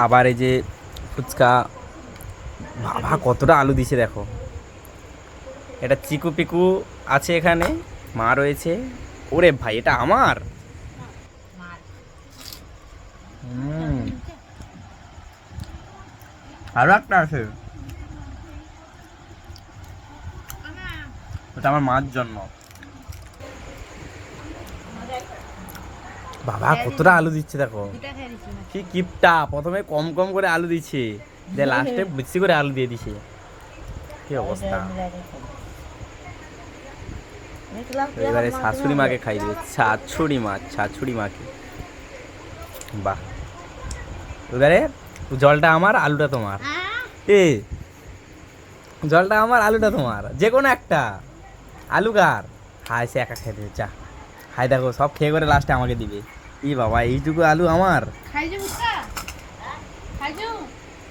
আবার এই যে ফুচকা, বাবা কতটা আলু দিছে দেখো। এটা চিকু পিকু আছে এখানে, মা রয়েছে। ওরে ভাই এটা আমার। আরো একটা আছে, ওটা আমার মার জন্য। বাবা কতটা আলু দিচ্ছে দেখো, কি কিপটা, প্রথমে কম কম করে আলু দিচ্ছে, যে লাস্টে বেশি করে আলু দিয়ে দিছে। কি অবস্থা। এবারে শাশুড়ি মাকে খাইবে, শাশুড়ি মাকে। বাহ, এবারে জলটা আমার, আলুটা তোমার। এ জলটা আমার, আলুটা তোমার, যে কোনো একটা। আলু কার? হাই সে একা খেতে চা। হাই দেখো সব খেয়ে করে লাস্টে আমাকে দিবে। ই বাবা এইটুকু আলু আমার। খাইছো ফুচকা? খাইছো?